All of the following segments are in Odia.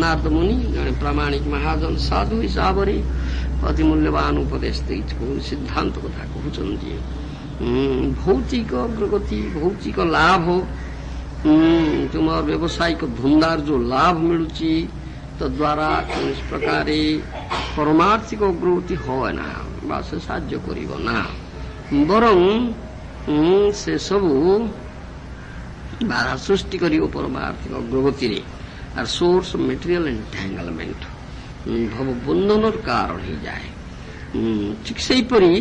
ନାରଦ ମୁନି ଜଣେ ପ୍ରାମାଣିକ ମହାଜନ ସାଧୁ ହିସାବରେ ଅତି ମୂଲ୍ୟବାନ ଉପଦେଶ ଦେଇ ସିଦ୍ଧାନ୍ତ କଥା କହୁଛନ୍ତି। ଭୌତିକ ଅଗ୍ରଗତି, ଭୌତିକ ଲାଭ, ତୁମର ବ୍ୟବସାୟିକ ଧନ୍ଦାର ଯୋଉ ଲାଭ ମିଳୁଛି ତଦ୍ୱାରା କୌଣସି ପ୍ରକାର ପରମାର୍ଥିକ ଅଗ୍ରଗତି ହୁଏ ନା ବା ସେ ସାହାଯ୍ୟ କରିବ ନା, ବରଂ ସେ ସବୁ ବାଧା ସୃଷ୍ଟି କରିବ ପରମାର୍ଥିକ ଅଗ୍ରଗତିରେ। আর সোর্স মেটেরিয়াল এন্টাঙ্গলমেন্ট, ভববন্ধনর কারণ ହେଇଯାଏ। ঠিক ସେଇପରି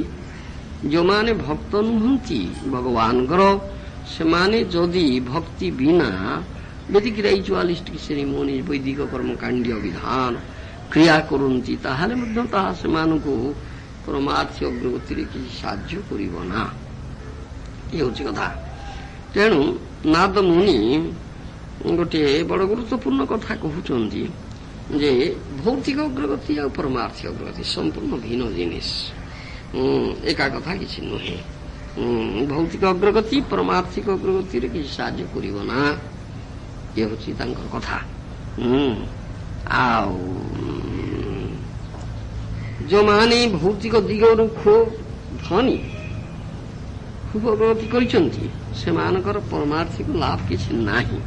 ଯେଉଁମାନେ ଭକ୍ତ ନୁହନ୍ତି ଭଗବାନଙ୍କର, ସେମାନେ ଯଦି ଭକ୍ତି ବିନା ବେଦିକ ରାଇଚୁଆଲିଷ୍ଟିକ ସେରିମୋନି, ବୈଦିକ କର୍ମକାଣ୍ଡୀୟ ବିଧାନ କ୍ରିୟା କରନ୍ତି, ତାହେଲେ ମଧ୍ୟ ତାହା ସେମାନଙ୍କୁ ପରମାର୍ଥିକ ଅଗ୍ରଗତିରେ କିଛି ସାହାଯ୍ୟ କରିବ ନା। ଏ ହେଉଛି କଥା। ତେଣୁ ନାରଦ ମୁନି ଗୋଟିଏ ବଡ଼ ଗୁରୁତ୍ୱପୂର୍ଣ୍ଣ କଥା କହୁଛନ୍ତି ଯେ ଭୌତିକ ଅଗ୍ରଗତି ଆଉ ପରମାର୍ଥିକ ଅଗ୍ରଗତି ସମ୍ପୂର୍ଣ୍ଣ ଭିନ୍ନ ଜିନିଷ, ଏକା କଥା କିଛି ନୁହେଁ। ଭୌତିକ ଅଗ୍ରଗତି ପରମାର୍ଥିକ ଅଗ୍ରଗତିରେ କିଛି ସାହାଯ୍ୟ କରିବ ନା, ଇଏ ହେଉଛି ତାଙ୍କର କଥା। ଆଉ ଯେଉଁମାନେ ଭୌତିକ ଦିଗରୁ ଖୁବ୍ ଧନୀ, ଖୁବ୍ ଅଗ୍ରଗତି କରିଛନ୍ତି, ସେମାନଙ୍କର ପରମାର୍ଥିକ ଲାଭ କିଛି ନାହିଁ।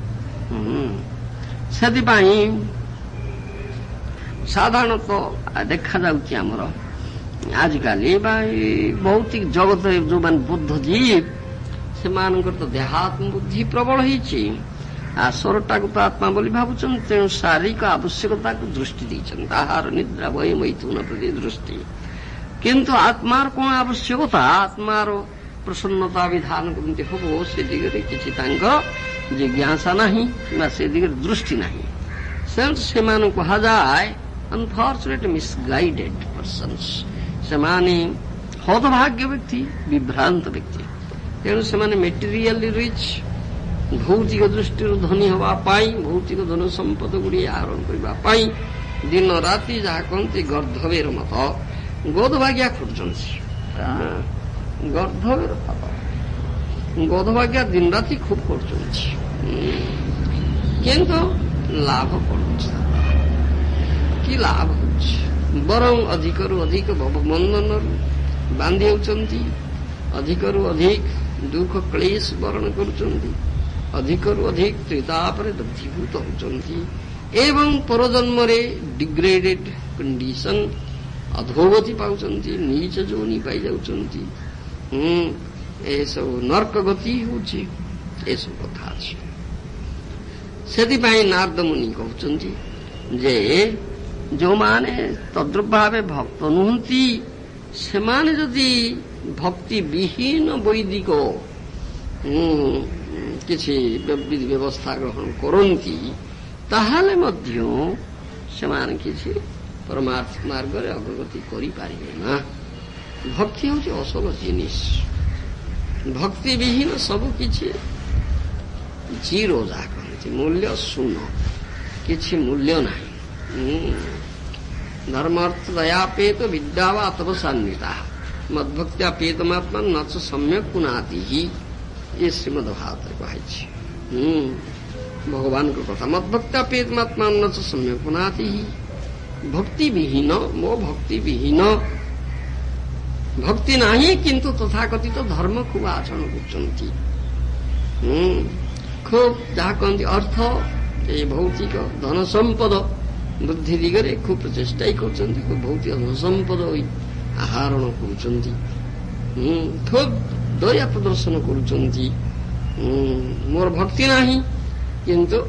ସେଥିପାଇଁ ସାଧାରଣତଃ ଦେଖାଯାଉଛି ଆମର ଆଜିକାଲି ବା ଭୌତିକ ଜଗତରେ ଯେଉଁମାନେ ବୁଦ୍ଧଜୀବ, ସେମାନଙ୍କର ତ ଦେହାତ୍ମ ବୁଦ୍ଧି ପ୍ରବଳ ହେଇଛି, ଆସରଟାକୁ ତ ଆତ୍ମା ବୋଲି ଭାବୁଛନ୍ତି, ତେଣୁ ଶାରୀରିକ ଆବଶ୍ୟକତାକୁ ଦୃଷ୍ଟି ଦେଇଛନ୍ତି, ଆହାର ନିଦ୍ରା ବହି ମୈଥୁନ ପ୍ରତି ଦୃଷ୍ଟି। କିନ୍ତୁ ଆତ୍ମାର କ'ଣ ଆବଶ୍ୟକତା, ଆତ୍ମାର ପ୍ରସନ୍ନତା ବିଧାନ କେମିତି ହବ, ସେ ଦିଗରେ କିଛି ତାଙ୍କର ଜିଜ୍ଞାସା ନାହିଁ ବା ସେ ଦିଗରେ ଦୃଷ୍ଟି ନାହିଁ। ସେମାନଙ୍କୁ କୁହାଯାଏ ଅନଫର୍ଚୁନେଟ୍ ମିସଗାଇଡେଡ୍ ପର୍ସନ୍ସ। ସେମାନେ ହତଭାଗ୍ୟ ବ୍ୟକ୍ତି, ବିଭ୍ରାନ୍ତ ବ୍ୟକ୍ତି। ତେଣୁ ସେମାନେ ମେଟେରିଆଲି ରିଚ୍, ଭୌତିକ ଦୃଷ୍ଟିରୁ ଧନୀ ହେବା ପାଇଁ, ଭୌତିକ ଧନ ସମ୍ପଦ ଗୁଡ଼ିଏ ଆହରଣ କରିବା ପାଇଁ ଦିନ ରାତି ଯାହା କହନ୍ତି ଗର୍ଦ୍ଧବେର ମତ ଗୋଧଭାଗ୍ୟା ଖୋଜୁଛନ୍ତି। ଗର୍ଦ୍ଧବେର ଗୋଧଭାଗ୍ୟା ଦିନ ରାତି ଖୁବ୍ କରୁଛନ୍ତି, କିନ୍ତୁ ଲାଭ ପଡୁଛି କି ଲାଭ ହେଉଛି, ବରଂ ଅଧିକରୁ ଅଧିକ ଭବବନ୍ଧନରୁ ବାନ୍ଧି ହେଉଛନ୍ତି, ଅଧିକରୁ ଅଧିକ ଦୁଃଖ କ୍ଲେଶ ବରଣ କରୁଛନ୍ତି, ଅଧିକରୁ ଅଧିକ ତ୍ରିତାପରେ ଦଗ୍ଧୀଭୂତ ହେଉଛନ୍ତି ଏବଂ ପରଜନ୍ମରେ ଡିଗ୍ରେଡେଡ୍ କଣ୍ଡିସନ ଅଧୋଗତି ପାଉଛନ୍ତି, ନୀଚ ଯୋନି ପାଇଯାଉଛନ୍ତି, ଏସବୁ ନର୍କ ଗତି ହେଉଛି, ଏସବୁ କଥା ଅଛି। ସେଥିପାଇଁ ନାରଦ ମୁନି କହୁଛନ୍ତି ଯେ ଯେଉଁମାନେ ତଦ୍ରୂପ ଭାବେ ଭକ୍ତ ନୁହନ୍ତି, ସେମାନେ ଯଦି ଭକ୍ତି ବିହୀନ ବୈଦିକ କିଛି ବ୍ୟବସ୍ଥା ଗ୍ରହଣ କରନ୍ତି, ତାହେଲେ ମଧ୍ୟ ସେମାନେ କିଛି ପରମାର୍ଥ ମାର୍ଗରେ ଅଗ୍ରଗତି କରିପାରିବେ ନା। ଭକ୍ତି ହେଉଛି ଅସଲ ଜିନିଷ। ଭକ୍ତି ବିହୀନ ସବୁ କିଛି ଜିରୋ, ଯାହା କହନ୍ତି ମୂଲ୍ୟ ଶୂନ୍ୟ, କିଛି ମୂଲ୍ୟ ନାହିଁ। ଧର୍ମ ଅର୍ଥ ଦୟାପେତ ବିଦ୍ୟା ବା ତପସାନ୍ୱିତା ମଦ୍ଭକ୍ତ୍ୟା ପେତମାତ୍ମା ନଚ ସମ୍ୟକ୍ ପୁନାତି, ଏ ଶ୍ରୀମଦ ଭାଗବତରେ କୁହାଯାଇଛି। ଭଗବାନଙ୍କ କଥା, ମଦ୍ଭକ୍ତ୍ୟା ପେତମାତ୍ମା ନଚ ସମ୍ୟକ୍ ପୁନାତି। ଭକ୍ତି ବିହୀନ, ମୋ ଭକ୍ତି ବିହୀନ, ଭକ୍ତି ନାହିଁ କିନ୍ତୁ ତଥାକଥିତ ଧର୍ମ ଖୁବ୍ ଆଚରଣ କରୁଛନ୍ତି, ଖୁବ୍ ଯାହା କହନ୍ତି ଅର୍ଥ, ଏ ଭୌତିକ ଧନ ସମ୍ପଦ ବୃଦ୍ଧି ଦିଗରେ ଖୁବ୍ ପ୍ରଚେଷ୍ଟା କରୁଛନ୍ତି, ଖୁବ୍ ଭୌତିକ ଧନ ସମ୍ପଦ ଆହରଣ କରୁଛନ୍ତି, ଖୁବ୍ ଦୟା ପ୍ରଦର୍ଶନ କରୁଛନ୍ତି। ମୋର ଭକ୍ତି ନାହିଁ କିନ୍ତୁ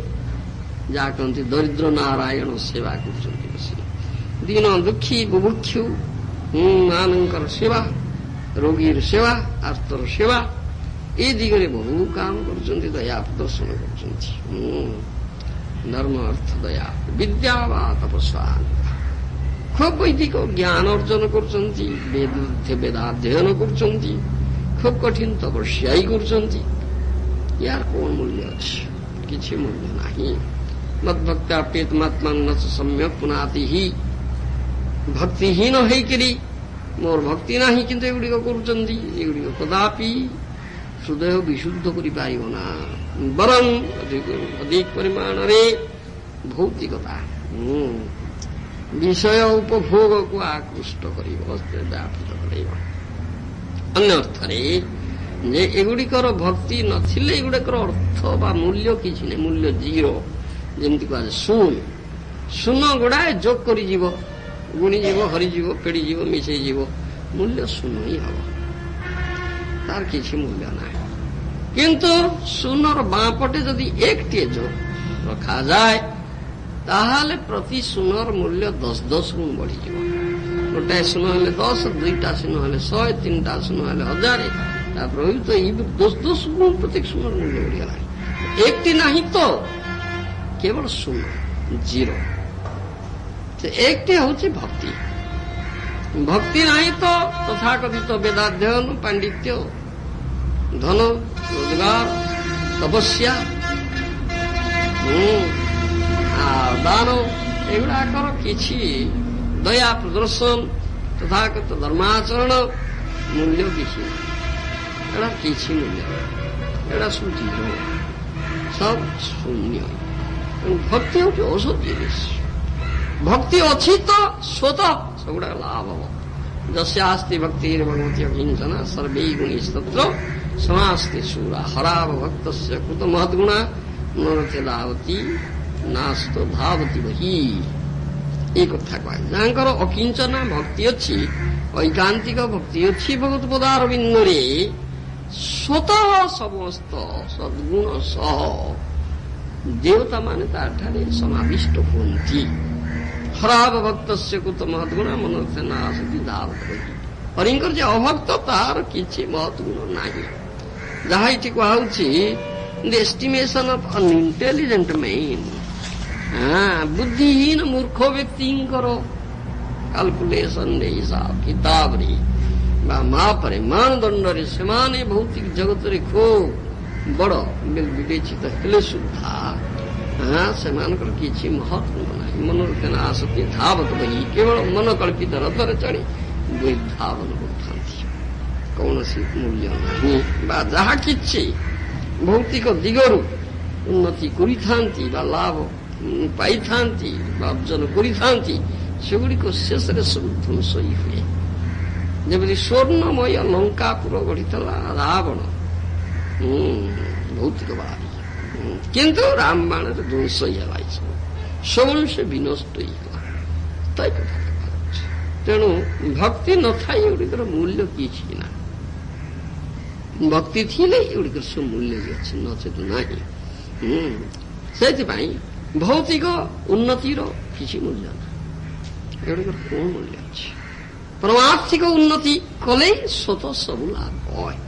ଯାହା କହନ୍ତି ଦରିଦ୍ର ନାରାୟଣ ସେବା କରୁଛନ୍ତି, ବସି ଦୀନ ଦୁଃଖୀ ବୁଭୁକ୍ଷୁ ମାନଙ୍କର ସେବା, ରୋଗୀର ସେବା, ଆର୍ତ୍ତର ସେବା, ଏ ଦିଗରେ ବହୁ କାମ କରୁଛନ୍ତି, ଦୟା ପ୍ରଦର୍ଶନ କରୁଛନ୍ତି। ଧର୍ମ ଅର୍ଥ ଦୟା ବିଦ୍ୟା ବା ତପସ୍ୟା, ଖୁବ୍ ବୈଦିକ ଜ୍ଞାନ ଅର୍ଜନ କରୁଛନ୍ତି, ବେଦାଧ୍ୟୟନ କରୁଛନ୍ତି, ଖୁବ୍ କଠିନ ତପସ୍ୟା କରୁଛନ୍ତି। ୟାର କଣ ମୂଲ୍ୟ ଅଛି? କିଛି ମୂଲ୍ୟ ନାହିଁ। ମଦ୍ଭକ୍ତ୍ୟା ପେତମାତ୍ମା ନଚ ସମ୍ୟକ୍ ପୁନାତି। ଭକ୍ତିହୀନ ହେଇକରି ମୋର ଭକ୍ତି ନାହିଁ କିନ୍ତୁ ଏଗୁଡ଼ିକ କରୁଛନ୍ତି, ଏଗୁଡ଼ିକ କଦାପି ହୃଦୟ ବିଶୁଦ୍ଧ କରିପାରିବ ନା, ବରଂ ଅଧିକ ପରିମାଣରେ ଭୌତିକତା ବିଷୟ ଉପଭୋଗକୁ ଆକୃଷ୍ଟ କରିବ, ବ୍ୟାପିତ କରାଇବ। ଅନ୍ୟ ଅର୍ଥରେ ଯେ ଏଗୁଡ଼ିକର ଭକ୍ତି ନଥିଲେ ଏଗୁଡାକର ଅର୍ଥ ବା ମୂଲ୍ୟ କିଛି ନାହିଁ, ମୂଲ୍ୟ ଜିରୋ। ଯେମିତି କୁହାଯାଏ ଶୂନ ଗୁଡାଏ ଯୋଗ କରିଯିବ, ଗୁଣିଯିବ, ହରିଯିବ, ପେଡ଼ିଯିବ, ମିଶେଇଯିବ, ମୂଲ୍ୟ ଶୂନ ହିଁ ହବ, ତାର କିଛି ମୂଲ୍ୟ ନାହିଁ। କିନ୍ତୁ ଶୂନର ବାଁ ପଟେ ଯଦି ଏକଟିଏ ଯୋଗ ରଖାଯାଏ ତାହେଲେ ପ୍ରତି ଶୂନର ମୂଲ୍ୟ 10 ଗୁଣ ବଢିଯିବ। ଗୋଟାଏ ଶୂନ ହେଲେ 10, ଦୁଇଟା ଶୂନ ହେଲେ 100, ତିନିଟା ଶୂନ ହେଲେ 1000, ତାପରେ ତ ଏଇ 10 ଗୁଣ ପ୍ରତ୍ୟେକ ଶୂନର ମୂଲ୍ୟ ବଢିଗଲାଣି। একটি ନାହିଁ ତ କେବଳ ଶୂନ, ଜିରୋ। একটি ହେଉଛି ଭକ୍ତି। ଭକ୍ତି ନାହିଁ ତ ତଥାକଥିତ ବେଦାଧ୍ୟୟନ, ପାଣ୍ଡିତ୍ୟ, ଧନ, ରୋଜଗାର, ତପସ୍ୟା, ଦାନ, ଏଗୁଡାକର କିଛି ଦୟା ପ୍ରଦର୍ଶନ, ତଥାକଥିତ ଧର୍ମାଚରଣ ମୂଲ୍ୟ କିଛି ନାହିଁ। ଏଗୁଡ଼ା କିଛି ମୂଲ୍ୟ ନାହିଁ, ଏଗୁଡ଼ା ସବୁ ଜିରୋ, ସବ ଶୂନ୍ୟ। ଭକ୍ତି ହେଉଛି ଔଷଧ ଜିନିଷ। ଭକ୍ତି ଅଛି ତ ସ୍ୱତଃ ସବୁଗୁଡାକ ଲାଭ ହବ। ଯସ୍ୟାସ୍ତି ଭକ୍ତିର ଭଗବତୀ ଅକିଞ୍ଚନା ସର୍ବେ ଗୁଣୈସ୍ତତ୍ର ସମାସ୍ତେ ଶୂରା ହରାବ ଭକ୍ତସ୍ୟ କୃତ ମହଦ୍ଗୁଣା ନରତେ ଧାବତୀ ନାସ୍ତ ଧାବତୀ ବହି। এই କଥା କୁହାଯାଏ। ଯାହାଙ୍କର ଅକିଞ୍ଚନା ଭକ୍ତି ଅଛି, ଐକାନ୍ତିକ ଭକ୍ତି ଅଛି ଭଗବତ ପଦାରବିନ୍ଦରେ, ସ୍ୱତଃ ସମସ୍ତ ସଦ୍ଗୁଣ ସହ ଦେବତାମାନେ ତାଠାରେ ସମାବିଷ୍ଟ ହୁଅନ୍ତି। ହରାବ ଭକ୍ତସ୍ୟ କୃତ ମହଦ୍ଗୁଣ ମନୋରଥେ ନାସତି ଧାବତୀ। ହରିଙ୍କର ଯେ ଅଭକ୍ତ ତାହାର କିଛି ମହତ୍ଗୁଣ ନାହିଁ। ଯାହା ଏଠି କୁହାଉଛି ଦି estimation of on intelligent main, ବୁଦ୍ଧିହୀନ ମୂର୍ଖ ବ୍ୟକ୍ତିଙ୍କର କାଲକୁଲେସନରେ, ହିସାବ କିତାବରେ ବା ମାପରେ, ମାନଦଣ୍ଡରେ ସେମାନେ ଭୌତିକ ଜଗତରେ ଖୁବ୍ ବଡ଼ ବିବେଚିତ ହେଲେ ସୁଦ୍ଧା ସେମାନଙ୍କର କିଛି ମହତ୍ଵ ନାହିଁ। ମନୋରଥେନ ଆସତି ଧାବତ ବହି, କେବଳ ମନକଳ୍ପିତ ରଥରେ ଚଢ଼ି ଧାବନ କରୁଥାନ୍ତି, କୌଣସି ମୂଲ୍ୟ ନାହିଁ। ବା ଯାହା କିଛି ଭୌତିକ ଦିଗରୁ ଉନ୍ନତି କରିଥାନ୍ତି ବା ଲାଭ ପାଇଥାନ୍ତି ବା ଅର୍ଜନ କରିଥାନ୍ତି, ସେଗୁଡ଼ିକ ଶେଷରେ ସବୁ ଧ୍ୱଂସ ହୁଏ। ଯେମିତି ସ୍ୱର୍ଣ୍ଣମୟ ଲଙ୍କାପୁର ଗଢ଼ିଥିଲା ରାବଣ, ଭୌତିକବାଦୀ, କିନ୍ତୁ ରାମବାଣରେ ଧ୍ୱଂସ ହେଲା, ସବୁ ସେ ବିନଷ୍ଟ ହେଇଗଲା। ତାଇ କଥା କୁହାଯାଉଛି। ତେଣୁ ଭକ୍ତି ନଥାଇ ଏଗୁଡ଼ିକର ମୂଲ୍ୟ କିଛି ନାହିଁ। ଭକ୍ତି ଥିଲେ ଏଗୁଡ଼ିକର ସବୁ ମୂଲ୍ୟ ବି ଅଛି, ନଚେତ ନାହିଁ। ସେଥିପାଇଁ ଭୌତିକ ଉନ୍ନତିର କିଛି ମୂଲ୍ୟ ନାହିଁ, ଏଗୁଡ଼ିକର କଣ ମୂଲ୍ୟ ଅଛି? ପରମାର୍ଥିକ ଉନ୍ନତି କଲେ ସ୍ୱତଃ ସବୁ ଲାଭ হয়।